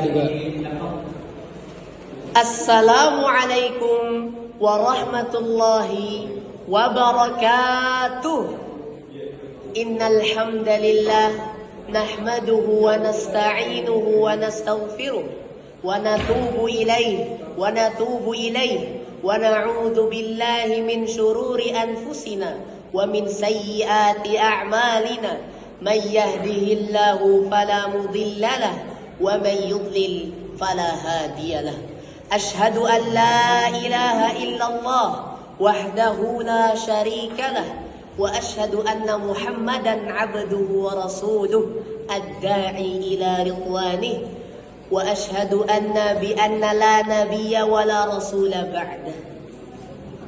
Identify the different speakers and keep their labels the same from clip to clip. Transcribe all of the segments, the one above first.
Speaker 1: juga.
Speaker 2: Assalamualaikum warahmatullahi wabarakatuh. Innal hamdalillah nahmaduhu wa nasta'inuhu wa nastaghfiruh wa natubu ilaihi wa na'udzu billahi min syururi anfusina wa min sayyiati a'malina. Man yahdihillahu fala mudilla lahu wa man yudlil fala hadiyalah. Ashhadu an la ilaha illallah wahdahu la syarika lah wa ashhadu anna Muhammadan abduhu wa rasuluh ad-da'i ila ridwanih wa ashhadu anna la nabiyya wa la rasula ba'dah.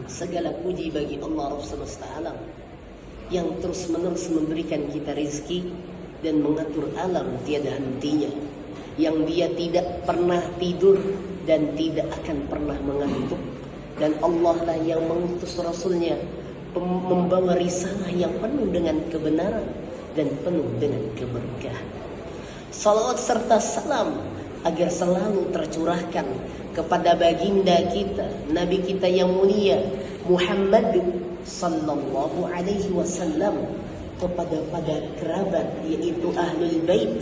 Speaker 2: Segala puji bagi Allah Rabb semesta alam yang terus-menerus memberikan kita rezeki dan mengatur alam tiada hentinya, yang Dia tidak pernah tidur dan tidak akan pernah mengantuk, dan Allah lah yang mengutus Rasulnya membawa risalah yang penuh dengan kebenaran dan penuh dengan keberkahan. Salawat serta salam agar selalu tercurahkan kepada baginda kita, Nabi kita yang mulia Muhammad sallallahu alaihi wasallam, kepada kerabat yaitu ahlul bait,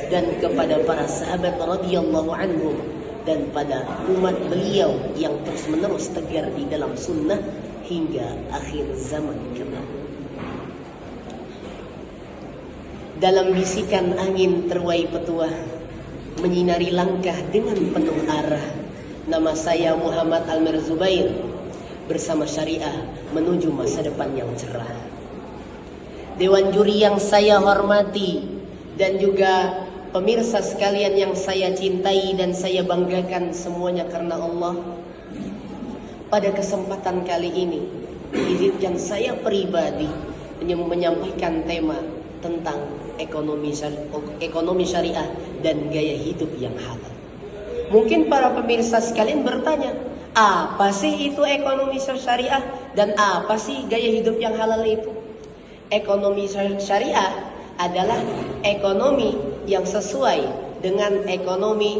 Speaker 2: dan kepada para sahabat radhiyallahu anhum, dan pada umat beliau yang terus menerus tegar di dalam sunnah hingga akhir zaman kelak. Dalam bisikan angin terwai petuah menyinari langkah dengan penuh arah, nama saya Muhammad Almer Zubair, bersama syariah menuju masa depan yang cerah. Dewan juri yang saya hormati dan juga pemirsa sekalian yang saya cintai dan saya banggakan semuanya karena Allah. Pada kesempatan kali ini izinkan saya pribadi menyampaikan tema tentang ekonomi syariah dan gaya hidup yang halal. Mungkin para pemirsa sekalian bertanya, apa sih itu ekonomi syariah dan apa sih gaya hidup yang halal itu? Ekonomi syariah adalah ekonomi yang sesuai dengan ekonomi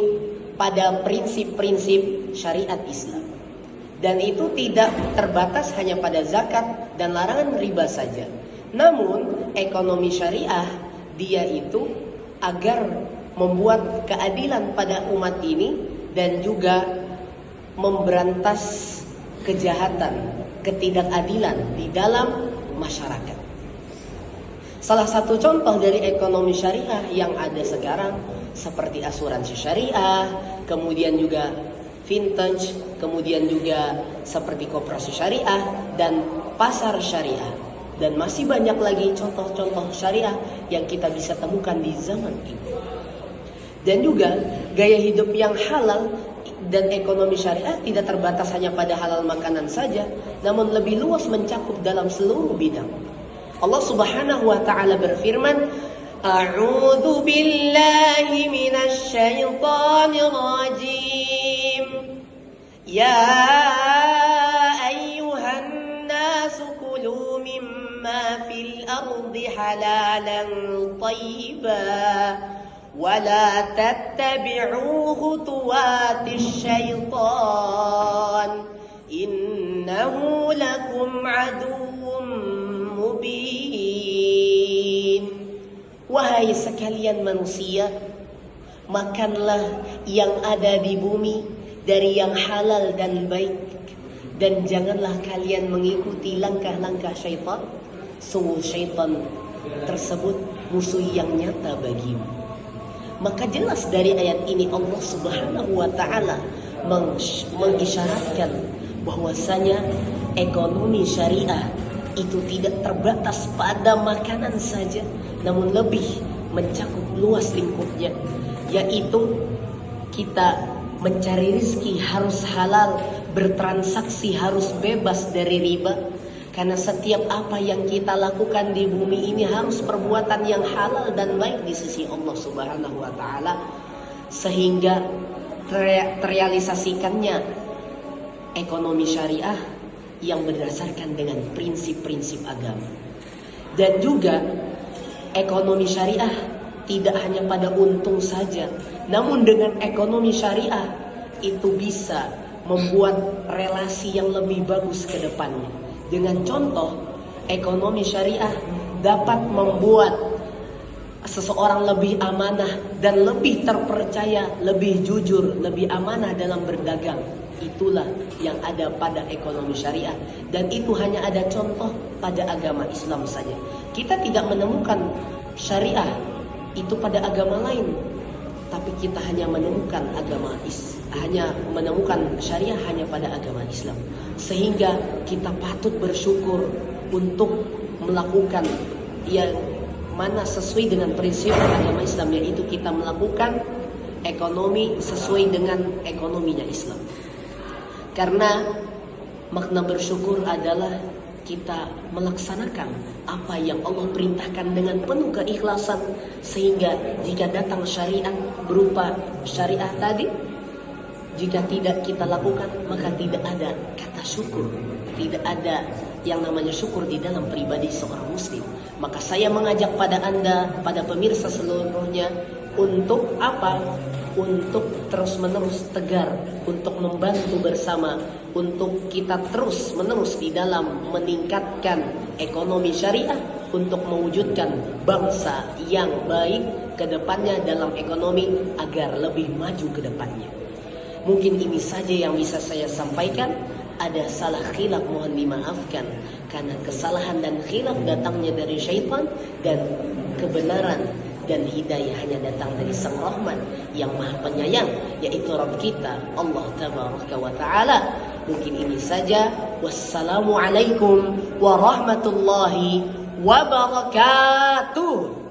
Speaker 2: pada prinsip-prinsip syariat Islam. Dan itu tidak terbatas hanya pada zakat dan larangan riba saja. Namun ekonomi syariah dia itu agar membuat keadilan pada umat ini dan juga memberantas kejahatan, ketidakadilan di dalam masyarakat. Salah satu contoh dari ekonomi syariah yang ada sekarang seperti asuransi syariah, kemudian juga vintage, kemudian juga seperti koperasi syariah dan pasar syariah. Dan masih banyak lagi contoh-contoh syariah yang kita bisa temukan di zaman ini. Dan juga gaya hidup yang halal dan ekonomi syariah tidak terbatas hanya pada halal makanan saja, namun lebih luas mencakup dalam seluruh bidang. Allah Subhanahu wa taala berfirman, A'udzu billahi minasy syaithanir rajim. Ya ayyuhan nasu kulu mimma fil ardi halalan thayyiban wa la tattabi'u khutuwatisy syaitan innahu lakum aduwwum mubin. Wahai sekalian manusia, makanlah yang ada di bumi dari yang halal dan baik, dan janganlah kalian mengikuti langkah-langkah syaitan. Sungguh syaitan tersebut musuh yang nyata bagimu. Maka jelas dari ayat ini Allah Subhanahu wa taala mengisyaratkan bahwasanya ekonomi syariah itu tidak terbatas pada makanan saja, namun lebih mencakup luas lingkupnya, yaitu kita mencari rezeki harus halal, bertransaksi harus bebas dari riba, karena setiap apa yang kita lakukan di bumi ini harus perbuatan yang halal dan baik di sisi Allah Subhanahu wa taala, sehingga terrealisasikannya ekonomi syariah yang berdasarkan dengan prinsip-prinsip agama. Dan juga ekonomi syariah tidak hanya pada untung saja, Namun dengan ekonomi syariah itu bisa membuat relasi yang lebih bagus ke depannya. Dengan contoh, ekonomi syariah dapat membuat seseorang lebih amanah dan lebih terpercaya, lebih jujur, lebih amanah dalam berdagang. Itulah yang ada pada ekonomi syariah, dan itu hanya ada contoh pada agama Islam saja. Kita tidak menemukan syariah itu pada agama lain, tapi kita hanya menemukan syariah hanya pada agama Islam. Sehingga kita patut bersyukur untuk melakukan yang mana sesuai dengan prinsip agama Islam, yaitu kita melakukan ekonomi sesuai dengan ekonominya Islam. Karena makna bersyukur adalah kita melaksanakan apa yang Allah perintahkan dengan penuh keikhlasan, sehingga jika datang syariat berupa syariah tadi, jika tidak kita lakukan, maka tidak ada kata syukur, tidak ada yang namanya syukur di dalam pribadi seorang muslim. Maka saya mengajak pada Anda, pada pemirsa seluruhnya, untuk apa? Untuk terus-menerus tegar, untuk membantu bersama, untuk kita terus-menerus di dalam meningkatkan ekonomi syariah, untuk mewujudkan bangsa yang baik ke depannya dalam ekonomi agar lebih maju ke depannya. Mungkin ini saja yang bisa saya sampaikan. Ada salah khilaf mohon dimaafkan, karena kesalahan dan khilaf datangnya dari syaitan, dan kebenaran dan hidayah hanya datang dari Sang Rahman yang Maha Penyayang, yaitu Rabb kita Allah Tabaraka wa Ta'ala. Mungkin ini saja. Wassalamualaikum warahmatullahi wabarakatuh.